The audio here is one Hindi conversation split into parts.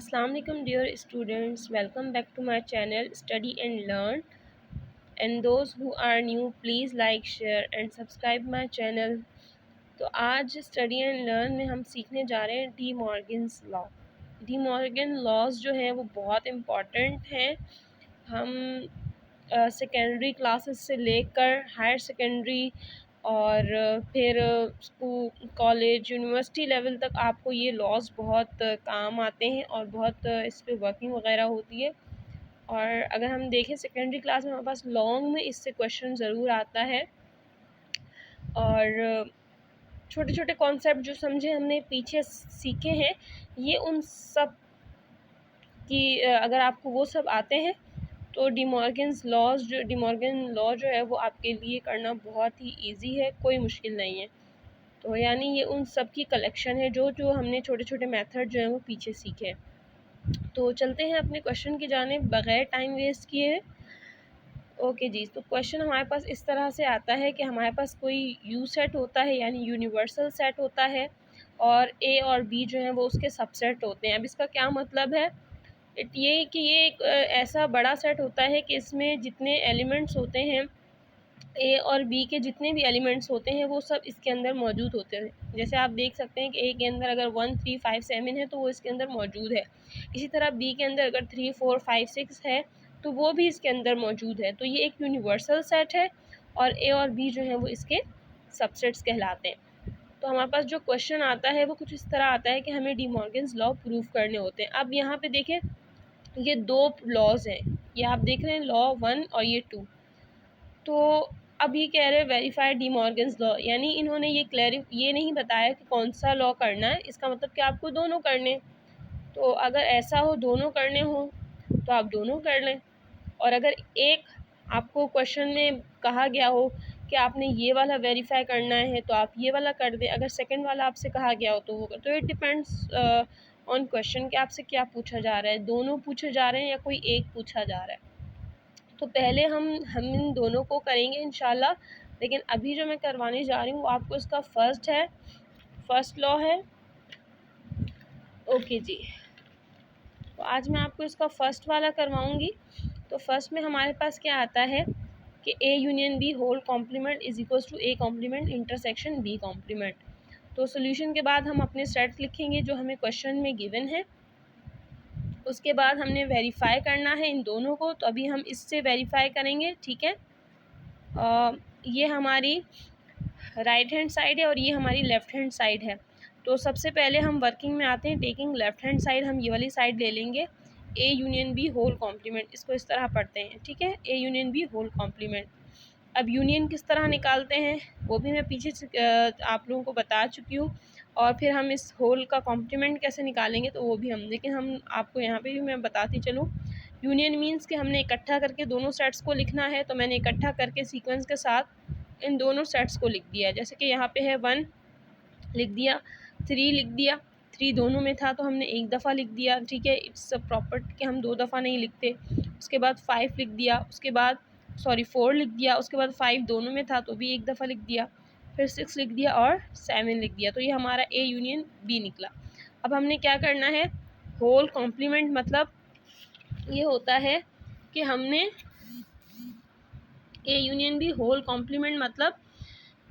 Assalamu alaikum dear students, welcome back to my channel Study and Learn, and those who are new please like, share and subscribe my channel। तो आज स्टडी एंड लर्न में हम सीखने जा रहे हैं De Morgan's law. De Morgan laws जो है वो बहुत इम्पॉर्टेंट हैं। हम सेकेंडरी क्लासेस से लेकर हायर सेकेंडरी और फिर स्कूल कॉलेज यूनिवर्सिटी लेवल तक आपको ये लॉज बहुत काम आते हैं और बहुत इस पर वर्किंग वगैरह होती है। और अगर हम देखें सेकेंडरी क्लास में हमारे पास लॉन्ग में इससे क्वेश्चन ज़रूर आता है। और छोटे छोटे कॉन्सेप्ट जो समझे हमने पीछे सीखे हैं, ये उन सब की अगर आपको वो सब आते हैं तो डी मॉर्गन लॉ जो है वो आपके लिए करना बहुत ही इजी है, कोई मुश्किल नहीं है। तो यानी ये उन सब की कलेक्शन है जो जो हमने छोटे छोटे मेथड जो है वो पीछे सीखे हैं। तो चलते हैं अपने क्वेश्चन की जानिब बग़ैर टाइम वेस्ट किए। ओके जी, तो क्वेश्चन हमारे पास इस तरह से आता है कि हमारे पास कोई यू सेट होता है यानी यूनिवर्सल सेट होता है, और ए और बी जो हैं वो उसके सबसेट होते हैं। अब इसका क्या मतलब है, ये कि ये एक ऐसा बड़ा सेट होता है कि इसमें जितने एलिमेंट्स होते हैं, ए और बी के जितने भी एलिमेंट्स होते हैं वो सब इसके अंदर मौजूद होते हैं। जैसे आप देख सकते हैं कि ए के अंदर अगर 1 3 5 7 है तो वो इसके अंदर मौजूद है। इसी तरह बी के अंदर अगर 3 4 5 6 है तो वो भी इसके अंदर मौजूद है। तो ये एक यूनिवर्सल सेट है और ए और बी जो है वो इसके सबसेट्स कहलाते हैं। तो हमारे पास जो क्वेश्चन आता है वो कुछ इस तरह आता है कि हमें डी मॉर्गन्स लॉ प्रूव करने होते हैं। अब यहाँ पे देखें, ये दो लॉज हैं, ये आप देख रहे हैं लॉ 1 और ये 2। तो अब ये कह रहे हैं वेरीफाई डी मॉर्गन्स लॉ, यानी इन्होंने ये नहीं बताया कि कौन सा लॉ करना है। इसका मतलब कि आपको दोनों करने। तो अगर ऐसा हो दोनों करने हो तो आप दोनों कर लें, और अगर एक आपको क्वेश्चन में कहा गया हो कि आपने ये वाला वेरीफाई करना है तो आप ये वाला कर दें। अगर सेकंड वाला आपसे कहा गया हो तो वो कर। तो इट डिपेंड्स ऑन क्वेश्चन कि आपसे क्या पूछा जा रहा है, दोनों पूछे जा रहे हैं या कोई एक पूछा जा रहा है। तो पहले हम इन दोनों को करेंगे इंशाल्लाह, लेकिन अभी जो मैं करवाने जा रही हूँ वो आपको इसका फर्स्ट लॉ है। ओके जी, तो आज मैं आपको इसका फर्स्ट वाला करवाऊँगी। तो फर्स्ट में हमारे पास क्या आता है कि A union B whole complement is equals to A complement intersection B complement. तो सोल्यूशन के बाद हम अपने सेट्स लिखेंगे जो हमें क्वेश्चन में गिवन है। उसके बाद हमने वेरीफाई करना है इन दोनों को, तो अभी हम इससे वेरीफाई करेंगे, ठीक है। ये हमारी राइट हैंड साइड है और ये हमारी लेफ़्ट हैंड साइड है। तो सबसे पहले हम वर्किंग में आते हैं। टेकिंग लेफ़्ट हैंड साइड, हम ये वाली साइड ले लेंगे। A union B whole complement, इसको इस तरह पढ़ते हैं, ठीक है। A union B whole complement. अब यूनियन किस तरह निकालते हैं वो भी मैं पीछे से आप लोगों को बता चुकी हूँ, और फिर हम इस होल का कॉम्प्लीमेंट कैसे निकालेंगे तो वो भी लेकिन हम आपको यहाँ पे भी मैं बताती चलूँ। यूनियन मीन्स कि हमने इकट्ठा करके दोनों सेट्स को लिखना है, तो मैंने इकट्ठा करके सीक्वेंस के साथ इन दोनों सेट्स को लिख दिया। जैसे कि यहाँ पे है 1 लिख दिया, 3 लिख दिया, 3 दोनों में था तो हमने एक दफ़ा लिख दिया, ठीक है। इट्स अ प्रॉपर कि हम 2 दफ़ा नहीं लिखते। उसके बाद 5 लिख दिया, उसके बाद 4 लिख दिया, उसके बाद 5 दोनों में था तो भी एक दफ़ा लिख दिया, फिर 6 लिख दिया और 7 लिख दिया। तो ये हमारा ए यूनियन बी निकला। अब हमने क्या करना है, होल कॉम्प्लीमेंट मतलब ये होता है कि हमने A union B whole complement मतलब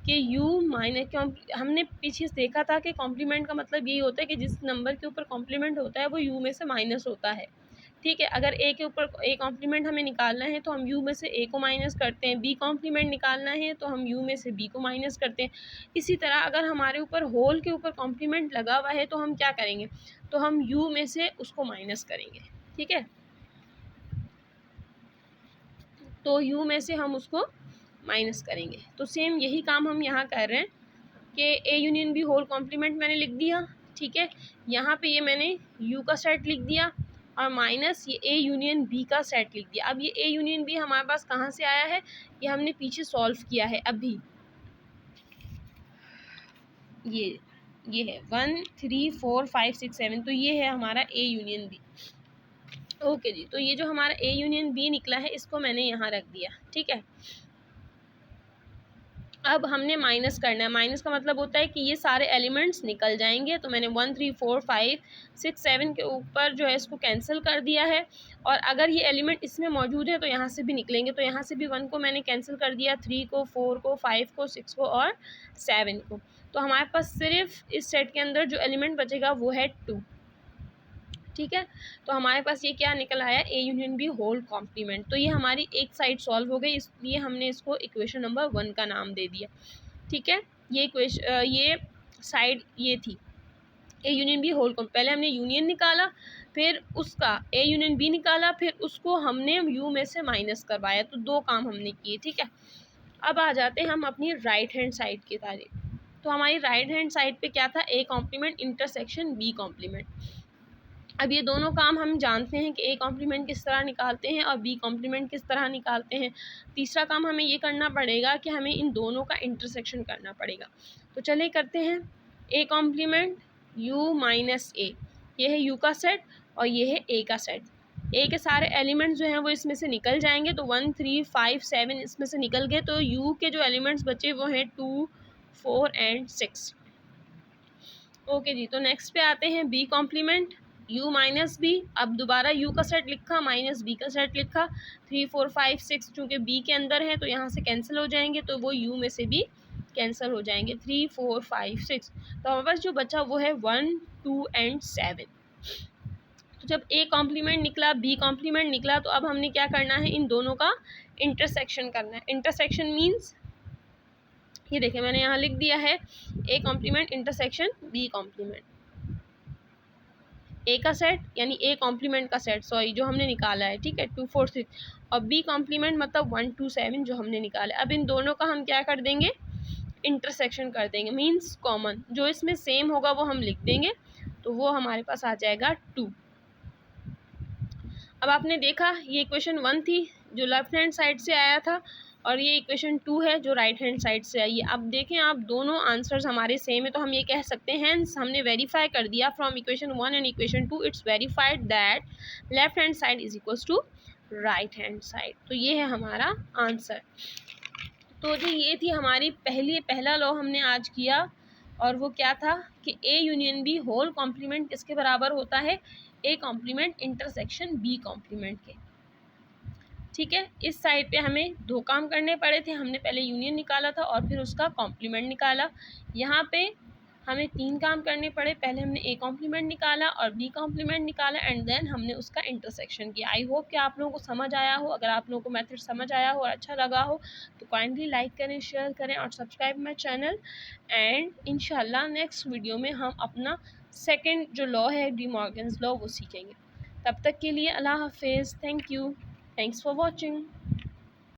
कि यू माइनस, हमने पीछे देखा था कि कॉम्प्लीमेंट का मतलब यही होता है कि जिस नंबर के ऊपर कॉम्प्लीमेंट होता है वो यू में से माइनस होता है, ठीक है। अगर ए के ऊपर ए कॉम्प्लीमेंट हमें निकालना है तो हम यू में से ए को माइनस करते हैं, बी कॉम्प्लीमेंट निकालना है तो हम यू में से बी को माइनस करते हैं। इसी तरह अगर हमारे ऊपर होल के ऊपर कॉम्प्लीमेंट लगा हुआ है तो हम क्या करेंगे, तो हम यू में से उसको माइनस करेंगे, ठीक है। तो यू में से हम उसको माइनस करेंगे। तो सेम यही काम हम यहाँ कर रहे हैं कि A union B whole complement मैंने लिख दिया, ठीक है। यहाँ पे ये मैंने यू का सेट लिख दिया और माइनस ये ए यूनियन बी का सेट लिख दिया। अब ये ए यूनियन बी हमारे पास कहाँ से आया है, ये हमने पीछे सॉल्व किया है अभी। ये है 1 3 4 5 6 7, तो ये है हमारा ए यूनियन बी। ओके जी, तो ये जो हमारा ए यूनियन बी निकला है इसको मैंने यहाँ रख दिया, ठीक है। अब हमने माइनस करना है। माइनस का मतलब होता है कि ये सारे एलिमेंट्स निकल जाएंगे। तो मैंने 1 3 4 5 6 7 के ऊपर जो है इसको कैंसिल कर दिया है, और अगर ये एलिमेंट इसमें मौजूद है तो यहाँ से भी निकलेंगे। तो यहाँ से भी 1 को मैंने कैंसिल कर दिया, 3 को, 4 को, 5 को, 6 को और 7 को। तो हमारे पास सिर्फ इस सेट के अंदर जो एलिमेंट बचेगा वो है 2। ठीक है, तो हमारे पास ये क्या निकल आया, A union B whole complement. तो ये हमारी एक साइड सॉल्व हो गई, इसलिए हमने इसको इक्वेशन नंबर 1 का नाम दे दिया। ठीक है, ये साइड ये थी ए यूनियन बी होल कॉम्प। पहले हमने यूनियन निकाला, फिर उसका ए यूनियन बी निकाला, फिर उसको हमने यू में से माइनस करवाया। तो 2 काम हमने किए। ठीक है, अब आ जाते हैं हम अपनी राइट हैंड साइड की तारीफ। तो हमारी राइट हैंड साइड पे क्या था, A complement intersection B complement. अब ये दोनों काम हम जानते हैं कि ए कॉम्प्लीमेंट किस तरह निकालते हैं और बी कॉम्प्लीमेंट किस तरह निकालते हैं। तीसरा काम हमें ये करना पड़ेगा कि हमें इन दोनों का इंटरसेक्शन करना पड़ेगा। तो चलिए करते हैं। ए कॉम्प्लीमेंट यू माइनस ए, ये है यू का सेट और ये है ए का सेट। ए के सारे एलिमेंट्स जो हैं वो इसमें से निकल जाएंगे। तो 1 3 5 7 इसमें से निकल गए। तो यू के जो एलिमेंट्स बचे वो हैं 2 4 एंड 6। ओके जी, तो नेक्स्ट पे आते हैं B complement u minus B. अब दोबारा u का सेट लिखा माइनस b का सेट लिखा। 3 4 5 6 चूँकि b के अंदर है तो यहाँ से कैंसिल हो जाएंगे, तो वो u में से भी कैंसिल हो जाएंगे। 3 4 5 6, तो हमारे पास जो बचा वो है 1 2 एंड 7। तो जब a कॉम्प्लीमेंट निकला, b कॉम्प्लीमेंट निकला, तो अब हमने क्या करना है, इन दोनों का इंटरसेक्शन करना है। इंटरसेक्शन मीन्स ये देखिए मैंने यहाँ लिख दिया है, A complement intersection B complement. A का सेट यानी ए कॉम्प्लीमेंट का सेट, सॉरी, जो हमने निकाला है। ठीक है, 2 4 6, और बी कॉम्प्लीमेंट मतलब 1 2 7 जो हमने निकाला है। अब इन दोनों का हम क्या कर देंगे, इंटरसेक्शन कर देंगे। मीन्स कॉमन जो इसमें सेम होगा वो हम लिख देंगे, तो वो हमारे पास आ जाएगा 2। अब आपने देखा ये इक्वेशन 1 थी जो लेफ्ट हैंड साइड से आया था, और ये इक्वेशन 2 है जो राइट हैंड साइड से आई है। अब देखें आप, दोनों आंसर्स हमारे सेम है, तो हम ये कह सकते हैं हेंस हमने वेरीफाई कर दिया from equation 1 and equation 2 it's verified that left hand side is equals to right hand side. तो ये है हमारा आंसर। तो जी ये थी हमारी पहला लॉ हमने आज किया, और वो क्या था कि A union B whole complement किसके बराबर होता है, A complement intersection B complement के। ठीक है, इस साइड पे हमें 2 काम करने पड़े थे। हमने पहले यूनियन निकाला था और फिर उसका कॉम्प्लीमेंट निकाला। यहाँ पे हमें 3 काम करने पड़े। पहले हमने ए कॉम्प्लीमेंट निकाला और बी कॉम्प्लीमेंट निकाला, एंड देन हमने उसका इंटरसेक्शन किया। आई होप कि आप लोगों को समझ आया हो। अगर आप लोगों को मेथड समझ आया हो और अच्छा लगा हो तो काइंडली लाइक करें, शेयर करें और सब्सक्राइब माई चैनल। एंड इंशाल्लाह नेक्स्ट वीडियो में हम अपना सेकेंड जो लॉ है डी मॉर्गन्स लॉ वो सीखेंगे। तब तक के लिए अल्लाह हाफिज़। Thank you. Thanks for watching.